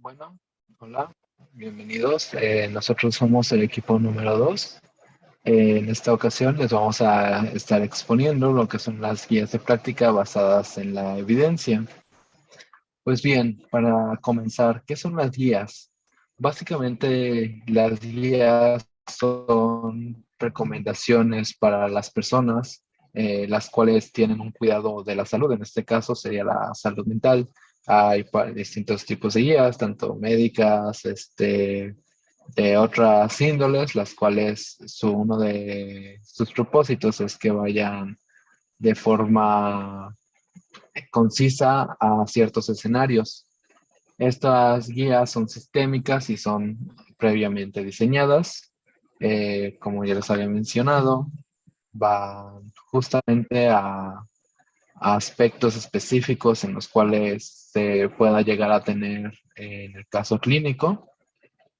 Bueno, hola, bienvenidos. Nosotros somos el equipo número 2. En esta ocasión les vamos a estar exponiendo lo que son las guías de práctica basadas en la evidencia. Pues bien, para comenzar, ¿qué son las guías? Básicamente, las guías son recomendaciones para las personas, las cuales tienen un cuidado de la salud. En este caso sería la salud mental. Hay distintos tipos de guías, tanto médicas, de otras índoles, las cuales uno de sus propósitos es que vayan de forma concisa a ciertos escenarios. Estas guías son sistémicas y son previamente diseñadas. Como ya les había mencionado, van justamente a aspectos específicos en los cuales se pueda llegar a tener en el caso clínico.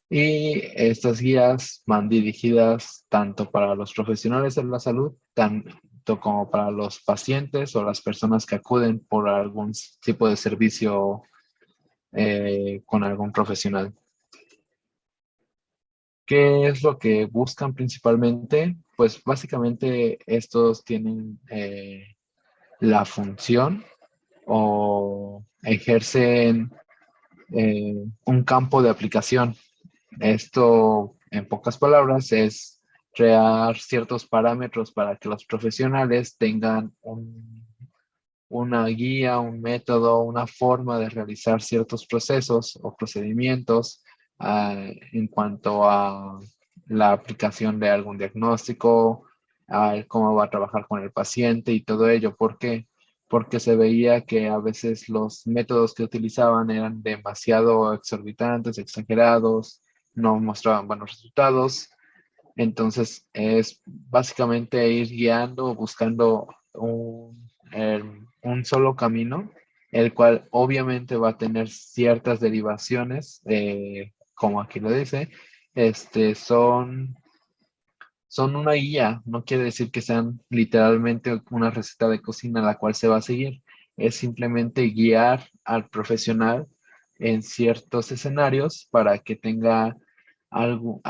Y estas guías van dirigidas tanto para los profesionales de la salud, tanto como para los pacientes o las personas que acuden por algún tipo de servicio con algún profesional. ¿Qué es lo que buscan principalmente? Pues básicamente estos tienen la función o ejercen un campo de aplicación. Esto, en pocas palabras, es crear ciertos parámetros para que los profesionales tengan una guía, un método, una forma de realizar ciertos procesos o procedimientos en cuanto a la aplicación de algún diagnóstico, a cómo va a trabajar con el paciente y todo ello. ¿Por qué? Porque se veía que a veces los métodos que utilizaban eran demasiado exorbitantes, exagerados, no mostraban buenos resultados. Entonces es básicamente ir guiando, buscando un solo camino, el cual obviamente va a tener ciertas derivaciones, como aquí lo dice, son una guía, no quiere decir que sean literalmente una receta de cocina la cual se va a seguir, es simplemente guiar al profesional en ciertos escenarios para que tenga alguna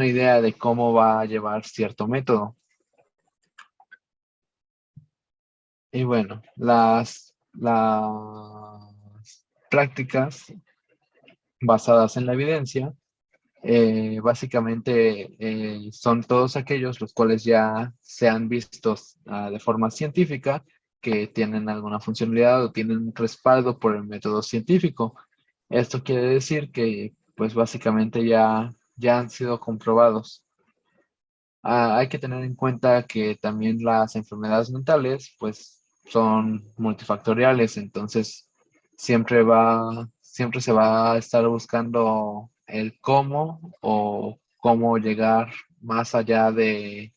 idea de cómo va a llevar cierto método. Y bueno, las prácticas basadas en la evidencia, básicamente son todos aquellos los cuales ya se han visto de forma científica, que tienen alguna funcionalidad o tienen un respaldo por el método científico. Esto quiere decir que, pues básicamente ya han sido comprobados. Hay que tener en cuenta que también las enfermedades mentales, pues, son multifactoriales, entonces siempre se va a estar buscando el cómo o cómo llegar más allá de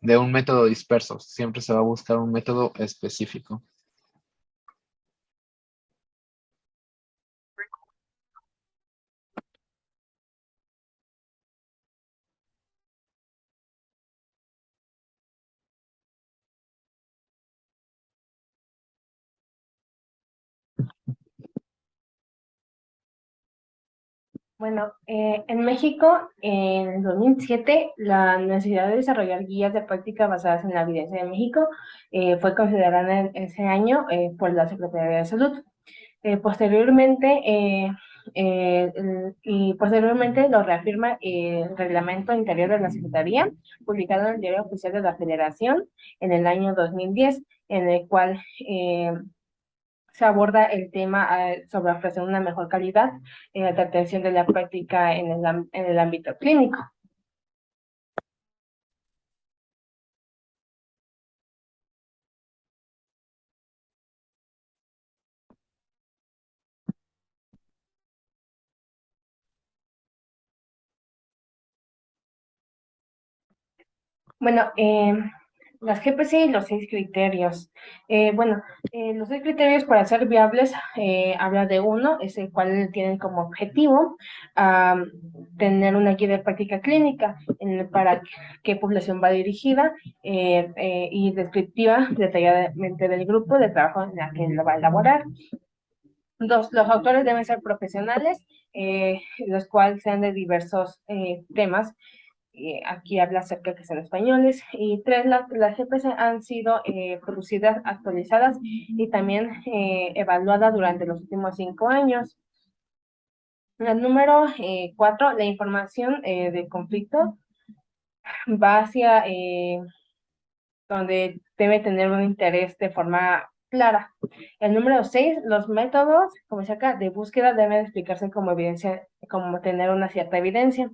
un método disperso. Siempre se va a buscar un método específico. Bueno, en México, en el 2007, la necesidad de desarrollar guías de práctica basadas en la evidencia de México fue considerada en ese año por la Secretaría de Salud. Posteriormente, y posteriormente lo reafirma el Reglamento Interior de la Secretaría, publicado en el Diario Oficial de la Federación en el año 2010, en el cual se aborda el tema sobre ofrecer una mejor calidad de atención de la práctica en el ámbito clínico. Bueno, las GPC y los 6 criterios. Los 6 criterios para ser viables habla de uno, es el cual tienen como objetivo tener una guía de práctica clínica para qué población va dirigida y descriptiva detalladamente del grupo de trabajo en la que lo va a elaborar. Dos, los autores deben ser profesionales, los cuales sean de diversos temas. Aquí habla acerca de que son españoles. Y tres, las GPC han sido producidas, actualizadas y también evaluadas durante los últimos 5 años. El número 4, la información de conflicto va hacia donde debe tener un interés de forma clara. El número 6, los métodos, como se acá, de búsqueda deben explicarse como evidencia, como tener una cierta evidencia,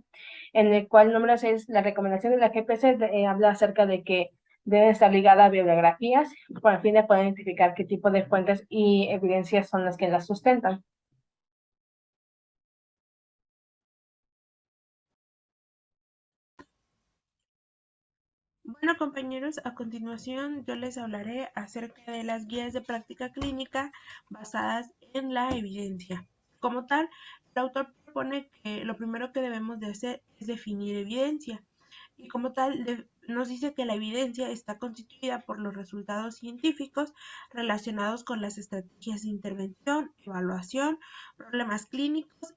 en el cual el número 6, la recomendación de la GPC habla acerca de que debe estar ligada a bibliografías con el fin de poder identificar qué tipo de fuentes y evidencias son las que las sustentan. Bueno, compañeros, a continuación yo les hablaré acerca de las guías de práctica clínica basadas en la evidencia. Como tal, el autor propone que lo primero que debemos de hacer es definir evidencia. Y como tal, nos dice que la evidencia está constituida por los resultados científicos relacionados con las estrategias de intervención, evaluación, problemas clínicos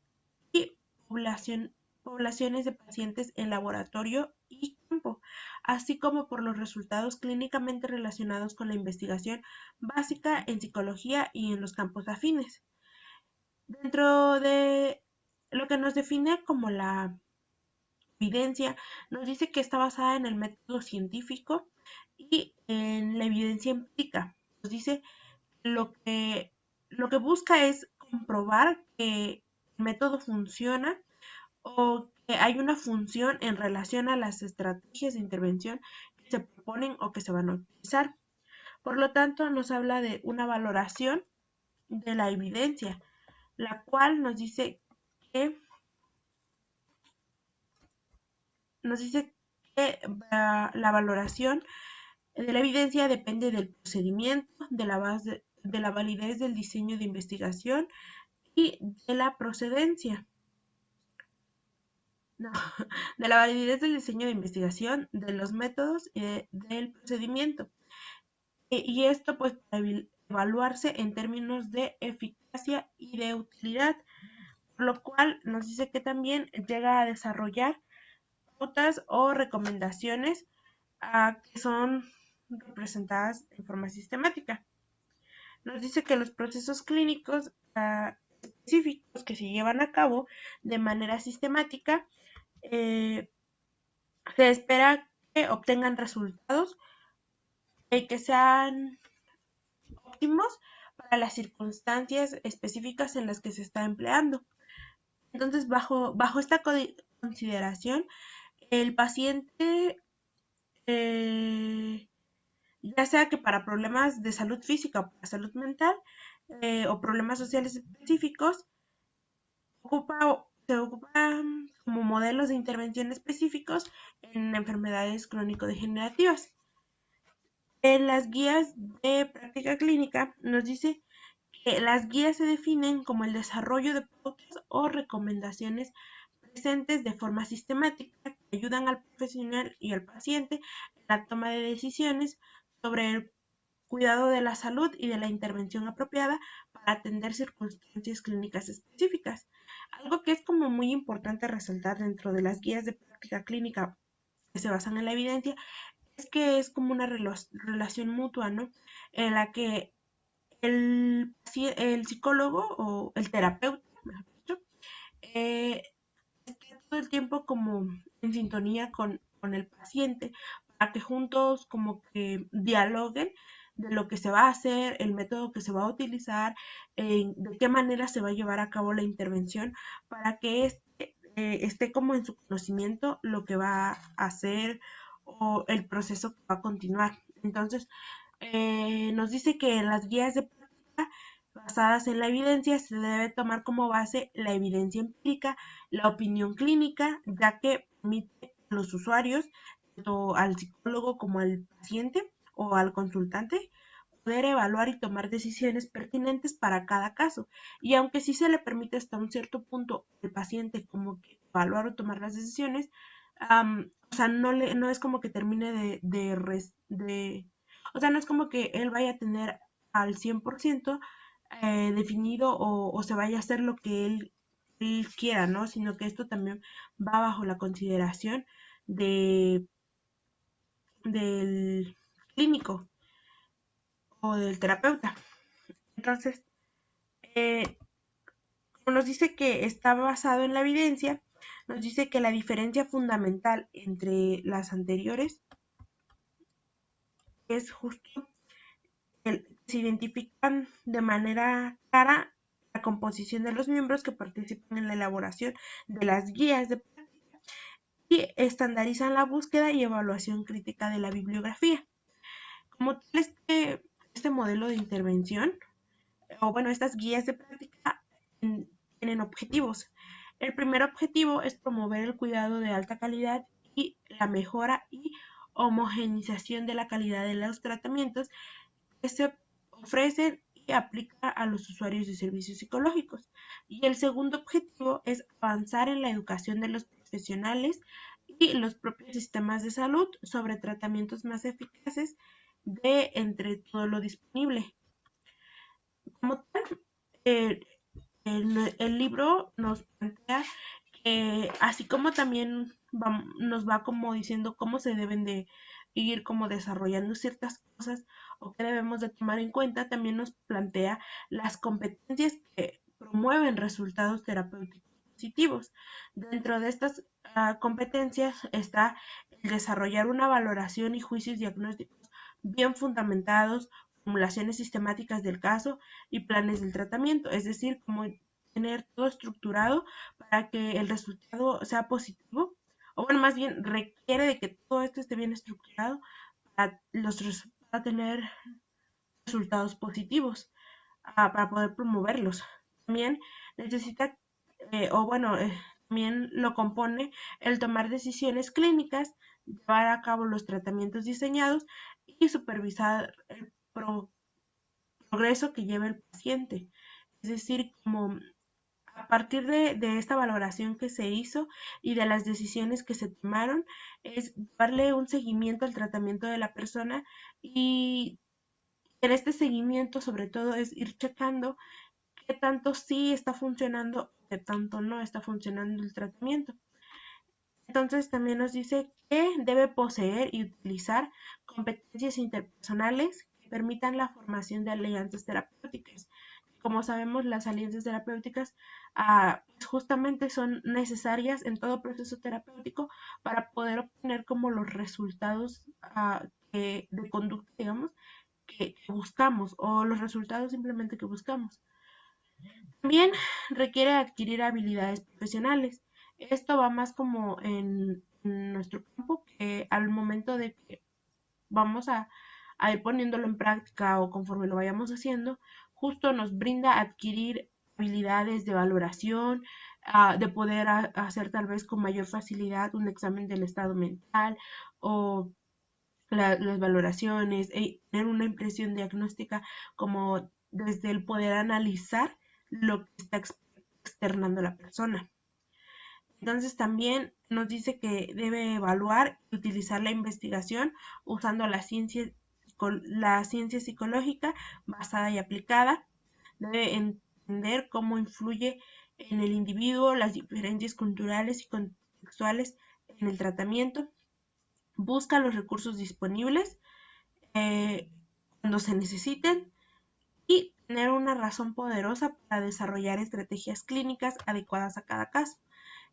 y poblaciones de pacientes en laboratorio y campo, así como por los resultados clínicamente relacionados con la investigación básica en psicología y en los campos afines. Dentro de lo que nos define como la evidencia, nos dice que está basada en el método científico y en la evidencia empírica. Nos dice lo que, lo que busca es comprobar que el método funciona o que hay una función en relación a las estrategias de intervención que se proponen o que se van a utilizar. Por lo tanto, nos habla de una valoración de la evidencia, la cual que nos dice que la valoración de la evidencia depende del procedimiento, de la validez del diseño de investigación y de la procedencia. No, de la validez del diseño de investigación, de los métodos y del procedimiento. Y esto pues para evaluarse en términos de eficacia y de utilidad, por lo cual nos dice que también llega a desarrollar pautas o recomendaciones que son representadas en forma sistemática. Nos dice que los procesos clínicos específicos que se llevan a cabo de manera sistemática eh, se espera que obtengan resultados y que sean óptimos para las circunstancias específicas en las que se está empleando. Entonces, bajo esta consideración, el paciente, ya sea que para problemas de salud física o para salud mental, o problemas sociales específicos, se ocupan como modelos de intervención específicos en enfermedades crónico-degenerativas. En las guías de práctica clínica nos dice que las guías se definen como el desarrollo de pautas o recomendaciones presentes de forma sistemática que ayudan al profesional y al paciente en la toma de decisiones sobre el cuidado de la salud y de la intervención apropiada para atender circunstancias clínicas específicas. Algo que es como muy importante resaltar dentro de las guías de práctica clínica que se basan en la evidencia es que es como una relación mutua, ¿no? En la que el psicólogo o el terapeuta, mejor dicho, está todo el tiempo como en sintonía con el paciente para que juntos como que dialoguen de lo que se va a hacer, el método que se va a utilizar, de qué manera se va a llevar a cabo la intervención para que esté como en su conocimiento lo que va a hacer o el proceso que va a continuar. Entonces, nos dice que en las guías de práctica basadas en la evidencia se debe tomar como base la evidencia empírica, la opinión clínica, ya que permite a los usuarios, tanto al psicólogo como al paciente o al consultante, poder evaluar y tomar decisiones pertinentes para cada caso. Y aunque sí se le permite hasta un cierto punto al paciente como que evaluar o tomar las decisiones, o sea, no es como que termine o sea, no es como que él vaya a tener al 100% definido o se vaya a hacer lo que él quiera, ¿no? Sino que esto también va bajo la consideración de, del clínico o del terapeuta. Entonces, como nos dice que está basado en la evidencia, nos dice que la diferencia fundamental entre las anteriores es justo que se identifican de manera clara la composición de los miembros que participan en la elaboración de las guías de práctica y estandarizan la búsqueda y evaluación crítica de la bibliografía. Como tal, este modelo de intervención, o bueno, estas guías de práctica tienen objetivos. El primer objetivo es promover el cuidado de alta calidad y la mejora y homogenización de la calidad de los tratamientos que se ofrecen y aplica a los usuarios de servicios psicológicos. Y el segundo objetivo es avanzar en la educación de los profesionales y los propios sistemas de salud sobre tratamientos más eficaces de entre todo lo disponible. Como tal, eh, el libro nos plantea que así como también nos va como diciendo cómo se deben de ir como desarrollando ciertas cosas o qué debemos de tomar en cuenta, también nos plantea las competencias que promueven resultados terapéuticos positivos. Dentro de estas competencias está el desarrollar una valoración y juicios diagnósticos bien fundamentados, formulaciones sistemáticas del caso y planes del tratamiento, es decir, como tener todo estructurado para que el resultado sea positivo, o bueno, más bien requiere de que todo esto esté bien estructurado para tener resultados positivos, para poder promoverlos. También necesita, o bueno, también lo compone el tomar decisiones clínicas, llevar a cabo los tratamientos diseñados y supervisar el progreso que lleva el paciente. Es decir, como a partir de esta valoración que se hizo y de las decisiones que se tomaron, es darle un seguimiento al tratamiento de la persona y en este seguimiento sobre todo es ir checando qué tanto sí está funcionando, qué tanto no está funcionando el tratamiento. Entonces también nos dice que debe poseer y utilizar competencias interpersonales que permitan la formación de alianzas terapéuticas. Como sabemos, las alianzas terapéuticas pues justamente son necesarias en todo proceso terapéutico para poder obtener como los resultados de conducta, digamos, que buscamos o los resultados simplemente que buscamos. También requiere adquirir habilidades profesionales. Esto va más como en nuestro campo, que al momento de que vamos a ir poniéndolo en práctica o conforme lo vayamos haciendo, justo nos brinda adquirir habilidades de valoración, de poder hacer tal vez con mayor facilidad un examen del estado mental o las valoraciones, tener una impresión diagnóstica como desde el poder analizar lo que está externando la persona. Entonces también nos dice que debe evaluar y utilizar la investigación usando la ciencia psicológica basada y aplicada. Debe entender cómo influye en el individuo las diferencias culturales y contextuales en el tratamiento. Busca los recursos disponibles cuando se necesiten y tener una razón poderosa para desarrollar estrategias clínicas adecuadas a cada caso.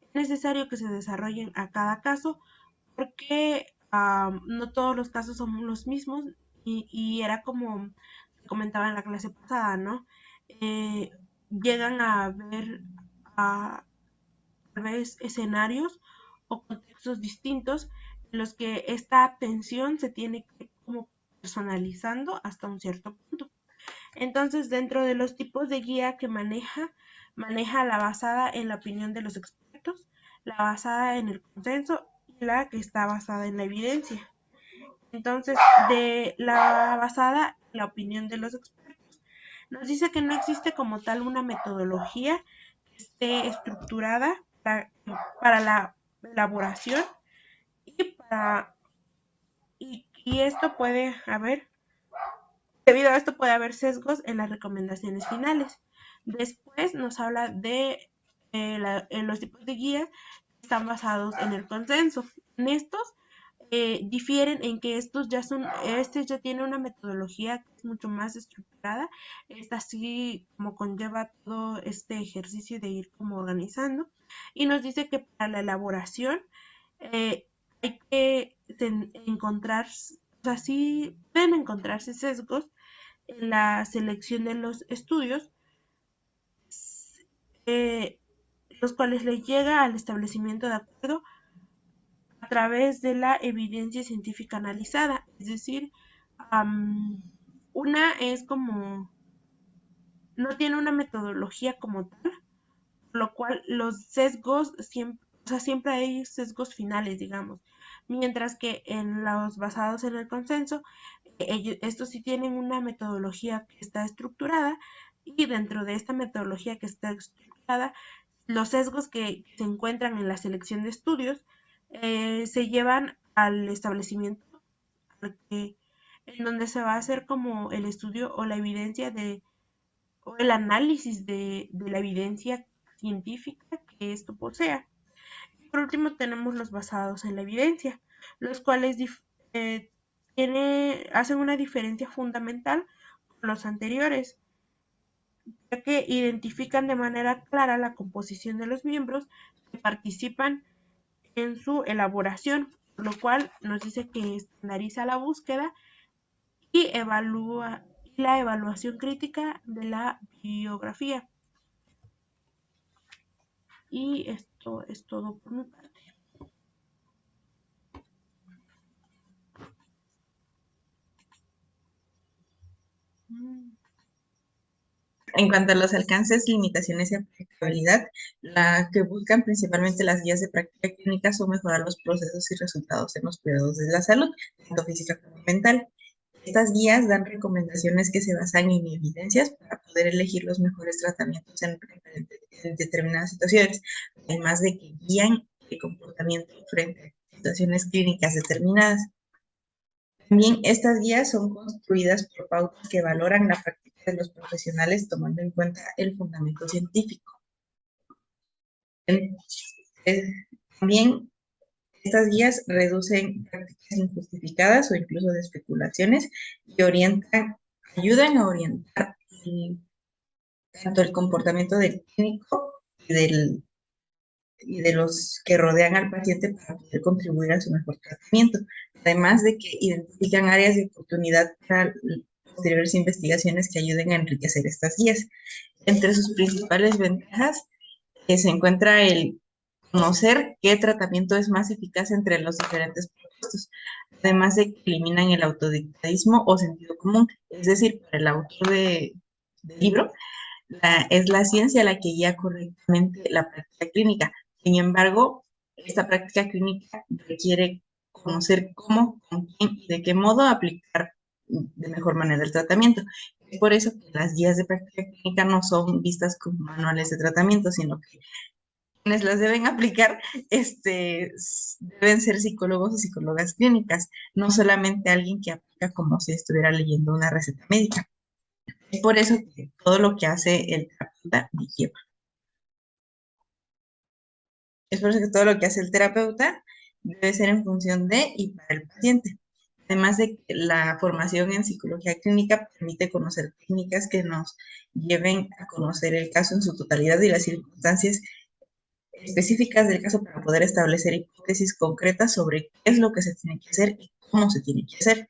Es necesario que se desarrollen a cada caso porque no todos los casos son los mismos y era como comentaba en la clase pasada, ¿no? Llegan a ver tal vez escenarios o contextos distintos en los que esta atención se tiene que como personalizando hasta un cierto punto. Entonces, dentro de los tipos de guía que maneja la basada en la opinión de los expertos, la basada en el consenso y la que está basada en la evidencia. Entonces, de la basada en la opinión de los expertos, nos dice que no existe como tal una metodología que esté estructurada para la elaboración y esto puede haber Debido a esto puede haber sesgos en las recomendaciones finales. Después nos habla de los tipos de guías que están basados en el consenso. En estos difieren en que estos ya ya tiene una metodología que es mucho más estructurada. Esta sí como conlleva todo este ejercicio de ir como organizando. Y nos dice que para la elaboración hay que encontrar, o sea, sí pueden encontrarse sesgos en la selección de los estudios, eh, los cuales le llega al establecimiento de acuerdo a través de la evidencia científica analizada. Es decir, una es como, no tiene una metodología como tal, por lo cual los sesgos siempre, o sea, siempre hay sesgos finales, digamos. Mientras que en los basados en el consenso, estos sí tienen una metodología que está estructurada y dentro de esta metodología que está estructurada, los sesgos que se encuentran en la selección de estudios se llevan al establecimiento en donde se va a hacer como el estudio o la evidencia o el análisis de la evidencia científica que esto posea. Por último tenemos los basados en la evidencia, los cuales hacen una diferencia fundamental con los anteriores, ya que identifican de manera clara la composición de los miembros que participan en su elaboración, por lo cual nos dice que estandariza la búsqueda y evalúa la evaluación crítica de la biografía. Y esto es todo por mi parte. En cuanto a los alcances, limitaciones y aplicabilidad, la que buscan principalmente las guías de práctica clínica son mejorar los procesos y resultados en los cuidados de la salud, tanto física como mental. Estas guías dan recomendaciones que se basan en evidencias para poder elegir los mejores tratamientos en determinadas situaciones, además de que guían el comportamiento frente a situaciones clínicas determinadas. También estas guías son construidas por pautas que valoran la práctica de los profesionales tomando en cuenta el fundamento científico. También estas guías reducen prácticas injustificadas o incluso de especulaciones y ayudan a orientar tanto el comportamiento del clínico y de los que rodean al paciente para poder contribuir a su mejor tratamiento. Además de que identifican áreas de oportunidad para posteriores investigaciones que ayuden a enriquecer estas guías. Entre sus principales ventajas se encuentra el conocer qué tratamiento es más eficaz entre los diferentes propuestos, además de que eliminan el autodidactismo o sentido común, es decir, para el autor del libro, es la ciencia la que guía correctamente la práctica clínica. Sin embargo, esta práctica clínica requiere conocer cómo, con quién y de qué modo aplicar de mejor manera el tratamiento. Es por eso que las guías de práctica clínica no son vistas como manuales de tratamiento, sino que quienes las deben aplicar deben ser psicólogos o psicólogas clínicas, no solamente alguien que aplica como si estuviera leyendo una receta médica. Es por eso que todo lo que hace el terapeuta me lleva. Es por eso que todo lo que hace el terapeuta debe ser en función de y para el paciente. Además de que la formación en psicología clínica permite conocer técnicas que nos lleven a conocer el caso en su totalidad y las circunstancias específicas del caso para poder establecer hipótesis concretas sobre qué es lo que se tiene que hacer y cómo se tiene que hacer.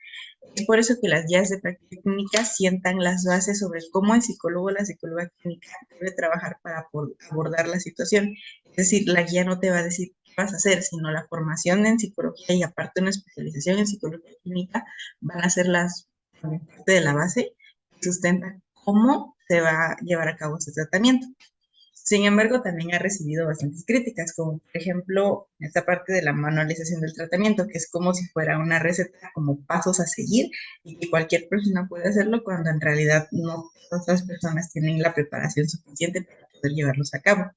Es por eso que las guías de práctica clínica sientan las bases sobre cómo el psicólogo o la psicóloga clínica debe trabajar para abordar la situación. Es decir, la guía no te va a decir qué vas a hacer, sino la formación en psicología y aparte una especialización en psicología clínica van a ser parte de la base que sustenta cómo se va a llevar a cabo ese tratamiento. Sin embargo, también ha recibido bastantes críticas, como por ejemplo esta parte de la manualización del tratamiento, que es como si fuera una receta, como pasos a seguir, y que cualquier persona puede hacerlo cuando en realidad no todas las personas tienen la preparación suficiente para poder llevarlos a cabo.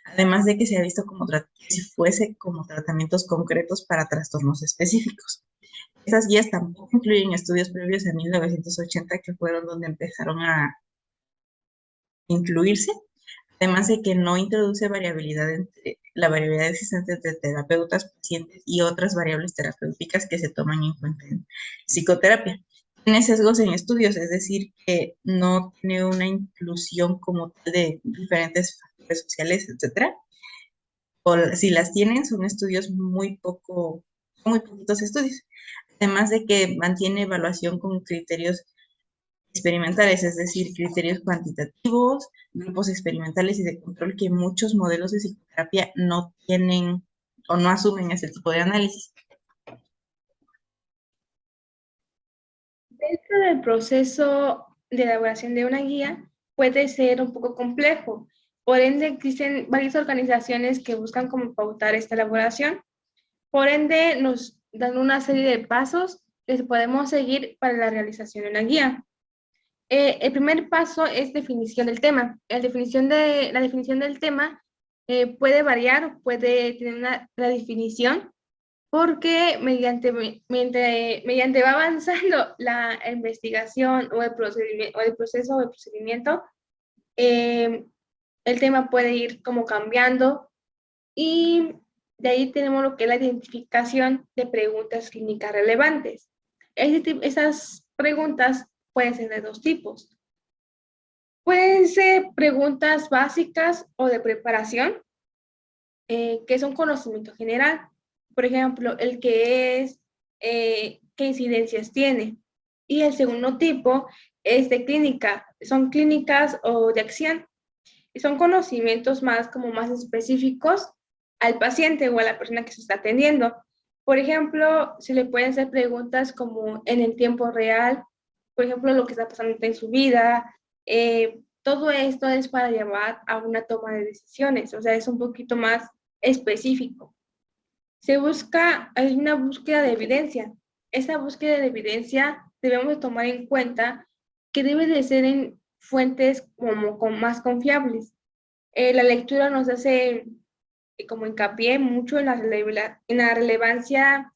Además de que se ha visto como si fuese como tratamientos concretos para trastornos específicos. Esas guías tampoco incluyen estudios previos a 1980, que fueron donde empezaron a incluirse, además de que no introduce la variabilidad existente entre terapeutas, pacientes y otras variables terapéuticas que se toman en cuenta en psicoterapia. Tiene sesgos en estudios, es decir, que no tiene una inclusión como tal de diferentes factores sociales, etcétera. O si las tienen, son estudios muy poquitos estudios. Además de que mantiene evaluación con criterios experimentales, es decir, criterios cuantitativos, grupos experimentales y de control, que muchos modelos de psicoterapia no tienen o no asumen ese tipo de análisis. Dentro del proceso de elaboración de una guía puede ser un poco complejo. Por ende, existen varias organizaciones que buscan como pautar esta elaboración. Por ende, nos dan una serie de pasos que podemos seguir para la realización de una guía. El primer paso es definición del tema. La definición del tema puede variar, puede tener la definición, porque mediante va avanzando la investigación o el proceso o el procedimiento, eh, el tema puede ir como cambiando, y de ahí tenemos lo que es la identificación de preguntas clínicas relevantes. Esas preguntas pueden ser de dos tipos. Pueden ser preguntas básicas o de preparación, que son conocimiento general. Por ejemplo, el que es, qué incidencias tiene. Y el segundo tipo es de clínica, son clínicas o de acción. Y son conocimientos más específicos al paciente o a la persona que se está atendiendo. Por ejemplo, se le pueden hacer preguntas como en el tiempo real, por ejemplo, lo que está pasando en su vida. Todo esto es para llevar a una toma de decisiones, o sea, es un poquito más específico. Hay una búsqueda de evidencia. Esa búsqueda de evidencia debemos de tomar en cuenta que debe de ser en fuentes más confiables. La lectura nos hace como hincapié mucho en la relevancia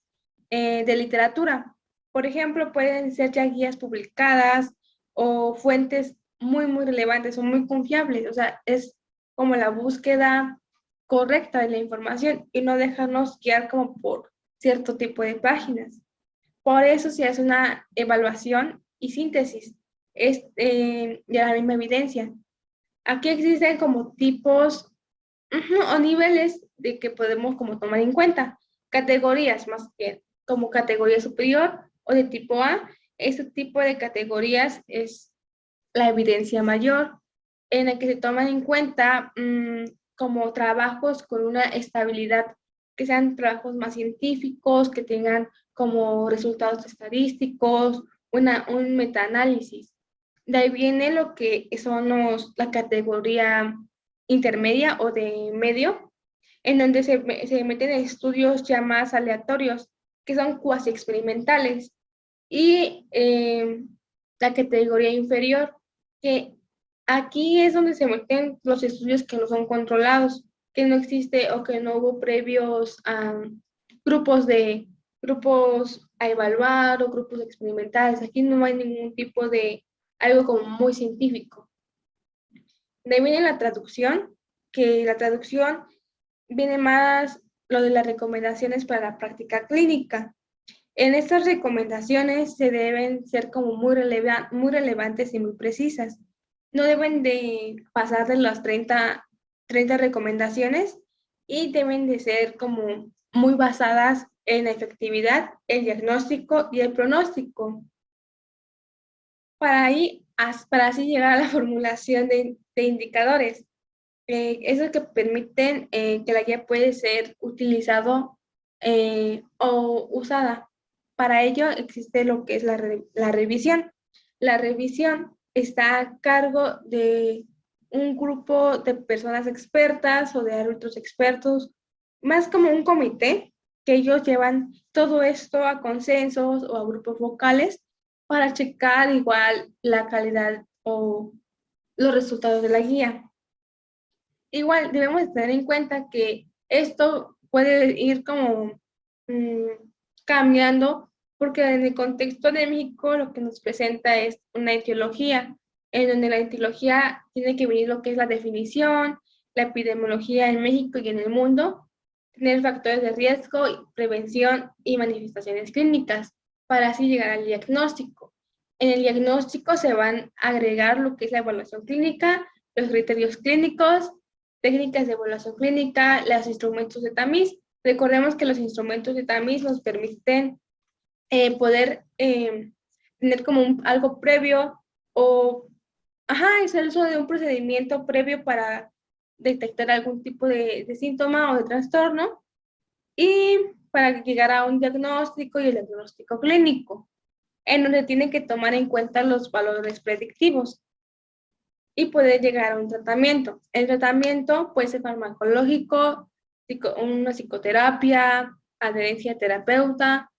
de literatura. Por ejemplo, pueden ser ya guías publicadas o fuentes muy relevantes o muy confiables. O sea, es como la búsqueda correcta de la información y no dejarnos guiar como por cierto tipo de páginas. Por eso se hace una evaluación y síntesis de la misma evidencia. Aquí existen como tipos o niveles de que podemos como tomar en cuenta. Categorías más bien, como categoría superior o de tipo A. Este tipo de categorías es la evidencia mayor, en la que se toman en cuenta como trabajos con una estabilidad, que sean trabajos más científicos, que tengan como resultados estadísticos, un metaanálisis. De ahí viene lo que son la categoría intermedia o de medio, en donde se meten estudios ya más aleatorios, que son cuasi experimentales. Y la categoría inferior, que aquí es donde se meten los estudios que no son controlados, que no existe o que no hubo previos grupos a evaluar o grupos experimentales. Aquí no hay ningún tipo de algo como muy científico. De ahí viene la traducción, que la traducción viene más lo de las recomendaciones para la práctica clínica. En estas recomendaciones se deben ser como muy relevantes y muy precisas. No deben de pasar de las 30 recomendaciones, y deben de ser como muy basadas en la efectividad, el diagnóstico y el pronóstico. Para así llegar a la formulación de indicadores. Eso que permiten que la guía puede ser utilizado o usada. Para ello existe lo que es la revisión. La revisión está a cargo de un grupo de personas expertas o de árbitros expertos, más como un comité, que ellos llevan todo esto a consensos o a grupos vocales para checar igual la calidad o los resultados de la guía. Igual debemos tener en cuenta que esto puede ir como cambiando porque en el contexto de México lo que nos presenta es una etiología, en donde la etiología tiene que venir lo que es la definición, la epidemiología en México y en el mundo, tener factores de riesgo, prevención y manifestaciones clínicas, para así llegar al diagnóstico. En el diagnóstico se van a agregar lo que es la evaluación clínica, los criterios clínicos, técnicas de evaluación clínica, los instrumentos de tamiz. Recordemos que los instrumentos de tamiz nos permiten poder tener como algo previo o, ajá, es el uso de un procedimiento previo para detectar algún tipo de síntoma o de trastorno y para llegar a un diagnóstico y el diagnóstico clínico, en donde tienen que tomar en cuenta los valores predictivos y poder llegar a un tratamiento. El tratamiento puede ser farmacológico, una psicoterapia, adherencia a terapeuta,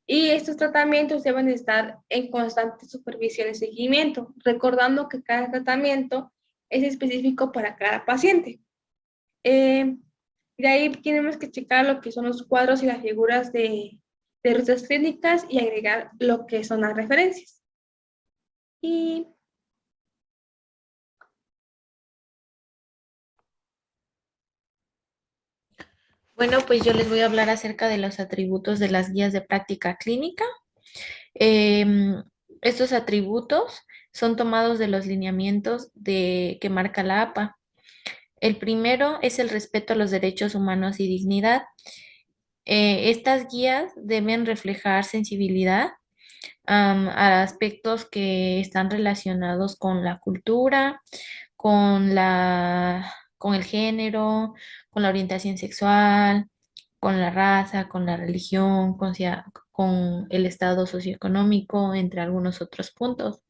y estos tratamientos deben estar en constante supervisión y seguimiento, recordando que cada tratamiento es específico para cada paciente. De ahí tenemos que checar lo que son los cuadros y las figuras de rutas clínicas y agregar lo que son las referencias. Y Bueno, pues yo les voy a hablar acerca de los atributos de las guías de práctica clínica. Em, Estos atributos son tomados de los lineamientos que marca la APA. El primero es el respeto a los derechos humanos y dignidad. Estas guías deben reflejar sensibilidad a aspectos que están relacionados con la cultura, con el género, con la orientación sexual, con la raza, con la religión, con el estado socioeconómico, entre algunos otros puntos.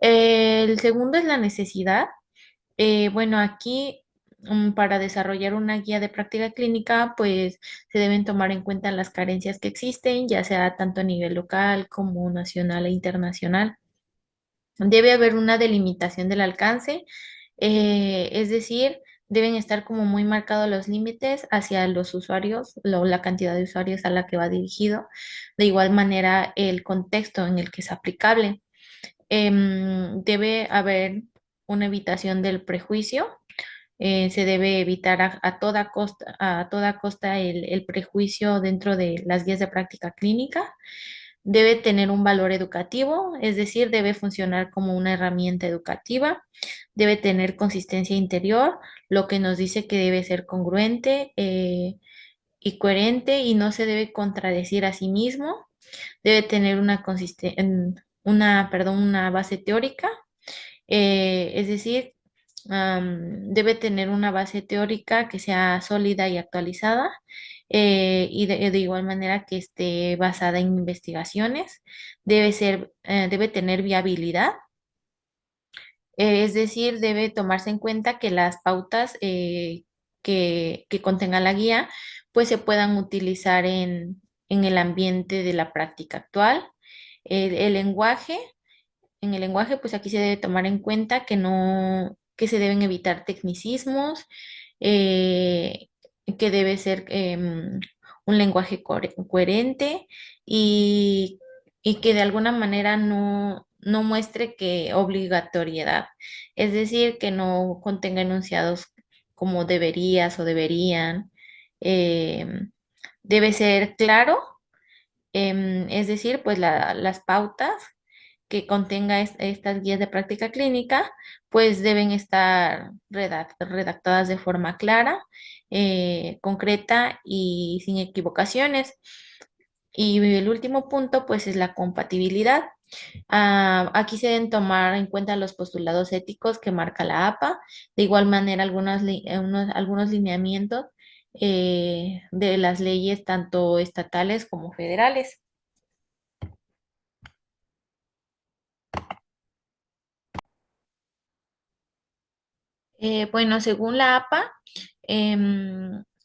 El segundo es la necesidad. Bueno, aquí para desarrollar una guía de práctica clínica, pues se deben tomar en cuenta las carencias que existen, ya sea tanto a nivel local como nacional e internacional. Debe haber una delimitación del alcance, es decir, deben estar como muy marcados los límites hacia los usuarios, la cantidad de usuarios a la que va dirigido, de igual manera el contexto en el que es aplicable. Debe haber una evitación del prejuicio. Se debe evitar a toda costa el prejuicio dentro de las guías de práctica clínica. Debe tener un valor educativo, es decir, debe funcionar como una herramienta educativa. Debe tener consistencia interior, lo que nos dice que debe ser congruente y coherente y no se debe contradecir a sí mismo. Debe tener una base teórica, es decir, debe tener una base teórica que sea sólida y actualizada, y de igual manera que esté basada en investigaciones. Debe tener viabilidad, es decir, debe tomarse en cuenta que las pautas que contenga la guía pues se puedan utilizar en el ambiente de la práctica actual. El lenguaje, en el lenguaje, pues aquí se debe tomar en cuenta que se deben evitar tecnicismos, eh, que debe ser un lenguaje coherente y, y que de alguna manera no muestre que obligatoriedad, es decir, que no contenga enunciados como deberías o deberían. Debe ser claro, es decir, pues las pautas que contenga estas guías de práctica clínica, pues deben estar redactadas de forma clara, concreta y sin equivocaciones. Y el último punto, pues, es la compatibilidad. Aquí se deben tomar en cuenta los postulados éticos que marca la APA, de igual manera algunos lineamientos de las leyes tanto estatales como federales. Bueno, según la APA,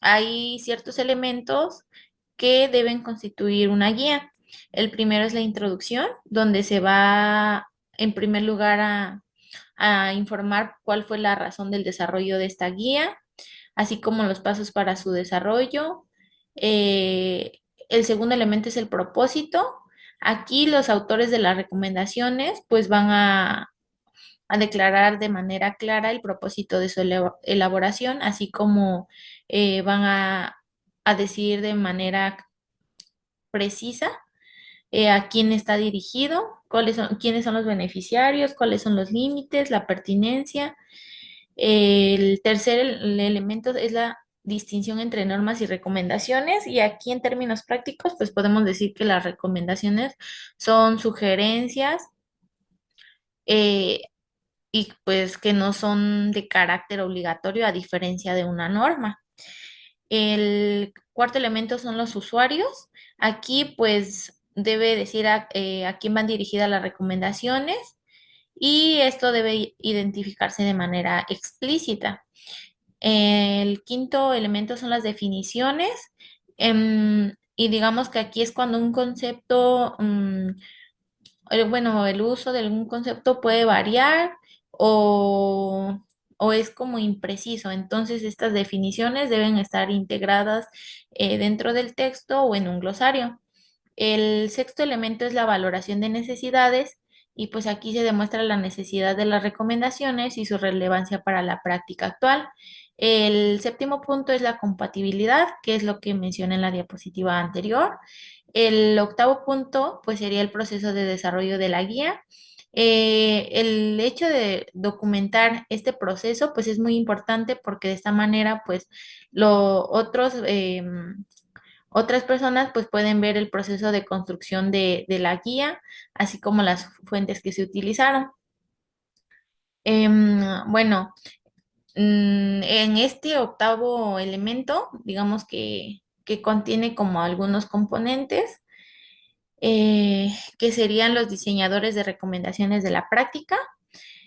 hay ciertos elementos que deben constituir una guía. El primero es la introducción, donde se va en primer lugar a informar cuál fue la razón del desarrollo de esta guía, así como los pasos para su desarrollo, eh, El segundo elemento es el propósito. Aquí los autores de las recomendaciones pues van a declarar de manera clara el propósito de su elaboración, así como van a decir de manera precisa a quién está dirigido, quiénes son los beneficiarios, cuáles son los límites, la pertinencia. El tercer elemento es la distinción entre normas y recomendaciones, y aquí en términos prácticos pues podemos decir que las recomendaciones son sugerencias eh, y pues que no son de carácter obligatorio a diferencia de una norma. El cuarto elemento son los usuarios. Aquí pues debe decir a quién van dirigidas las recomendaciones, y esto debe identificarse de manera explícita. El quinto elemento son las definiciones. Y digamos que aquí es cuando un concepto, bueno, el uso de algún concepto puede variar o, o es como impreciso. Entonces, estas definiciones deben estar integradas dentro del texto o en un glosario. El sexto elemento es la valoración de necesidades, y pues aquí se demuestra la necesidad de las recomendaciones y su relevancia para la práctica actual. El séptimo punto es la compatibilidad, que es lo que mencioné en la diapositiva anterior. El octavo punto, pues sería el proceso de desarrollo de la guía. El hecho de documentar este proceso, pues es muy importante porque de esta manera, pues, otras personas, pues, pueden ver el proceso de construcción de la guía, así como las fuentes que se utilizaron. Bueno, en este octavo elemento, digamos que contiene como algunos componentes que serían los diseñadores de recomendaciones de la práctica.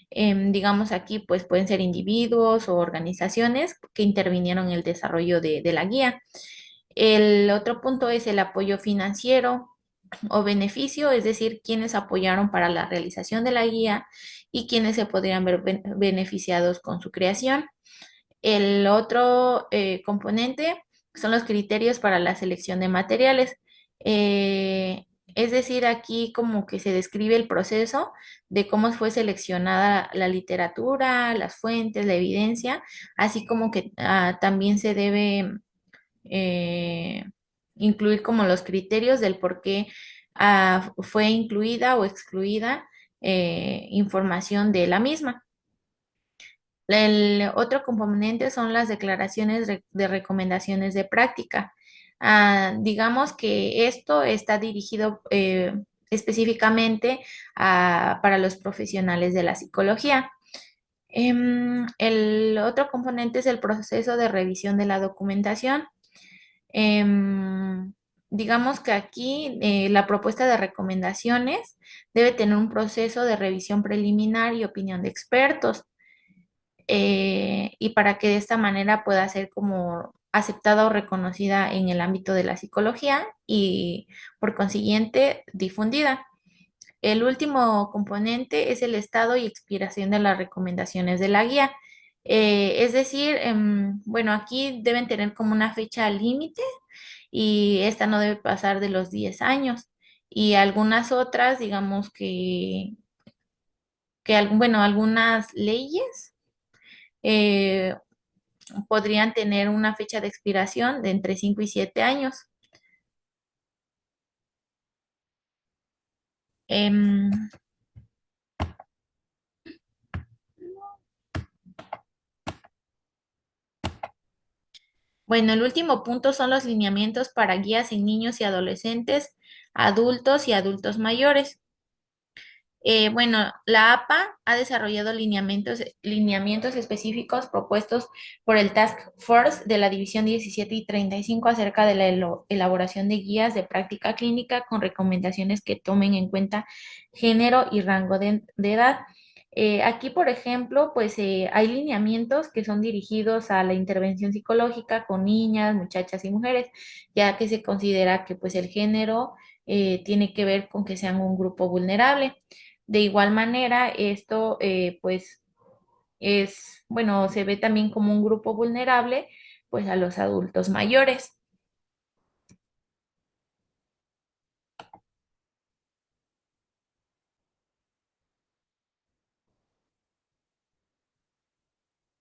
Digamos aquí, pues pueden ser individuos o organizaciones que intervinieron en el desarrollo de la guía. El otro punto es el apoyo financiero o beneficio, es decir, quienes apoyaron para la realización de la guía y quienes se podrían ver beneficiados con su creación. El otro componente son los criterios para la selección de materiales. Es decir, aquí como que se describe el proceso de cómo fue seleccionada la literatura, las fuentes, la evidencia, así como que también se debe eh, incluir como los criterios del por qué fue incluida o excluida información de la misma. El otro componente son las declaraciones de recomendaciones de práctica. Digamos que esto está dirigido específicamente para los profesionales de la psicología. El otro componente es el proceso de revisión de la documentación. Em, digamos que aquí la propuesta de recomendaciones debe tener un proceso de revisión preliminar y opinión de expertos, y para que de esta manera pueda ser como aceptada o reconocida en el ámbito de la psicología y por consiguiente difundida. El último componente es el estado y expiración de las recomendaciones de la guía. Es decir, bueno, aquí deben tener como una fecha límite, y esta no debe pasar de los 10 años. Y algunas otras, digamos bueno, algunas leyes eh, podrían tener una fecha de expiración de entre 5 y 7 años. Em, bueno, el último punto son los lineamientos para guías en niños y adolescentes, adultos y adultos mayores. Bueno, la APA ha desarrollado lineamientos específicos propuestos por el Task Force de la División 17 y 35 acerca de la elaboración de guías de práctica clínica con recomendaciones que tomen en cuenta género y rango de edad. Aquí, por ejemplo, pues hay lineamientos que son dirigidos a la intervención psicológica con niñas, muchachas y mujeres, ya que se considera que pues el género tiene que ver con que sean un grupo vulnerable. De igual manera, esto pues bueno, se ve también como un grupo vulnerable, pues a los adultos mayores.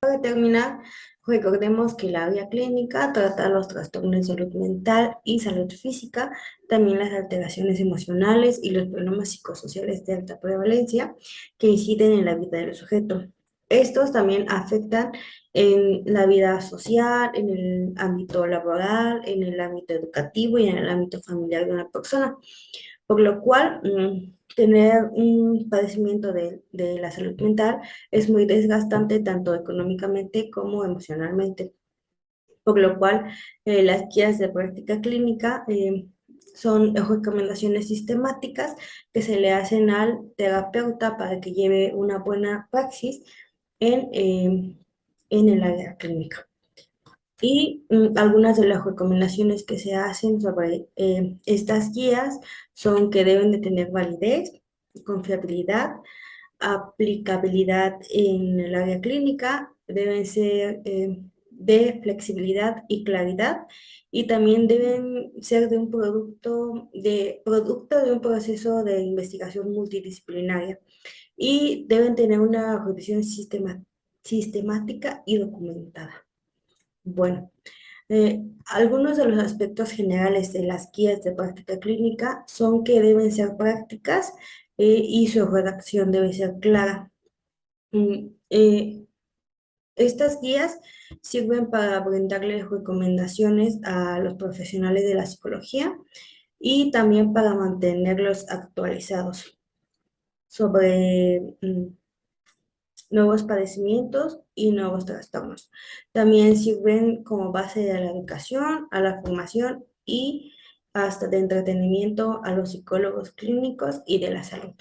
Para terminar, recordemos que la guía clínica trata los trastornos de salud mental y salud física, también las alteraciones emocionales y los problemas psicosociales de alta prevalencia que inciden en la vida del sujeto. Estos también afectan en la vida social, en el ámbito laboral, en el ámbito educativo y en el ámbito familiar de una persona, por lo cual tener un padecimiento de la salud mental es muy desgastante tanto económicamente como emocionalmente, por lo cual las guías de práctica clínica son recomendaciones sistemáticas que se le hacen al terapeuta para que lleve una buena praxis en el área clínica. Y algunas de las recomendaciones que se hacen sobre estas guías son que deben de tener validez, confiabilidad, aplicabilidad en el área clínica, deben ser de flexibilidad y claridad, y también deben ser de un producto de un proceso de investigación multidisciplinaria, y deben tener una revisión sistemática y documentada. Bueno, algunos de los aspectos generales de las guías de práctica clínica son que deben ser prácticas y su redacción debe ser clara. Mm, eh, Estas guías sirven para brindarles recomendaciones a los profesionales de la psicología y también para mantenerlos actualizados sobre nuevos padecimientos y nuevos trastornos. También sirven como base de la educación, a la formación y hasta de entretenimiento a los psicólogos clínicos y de la salud.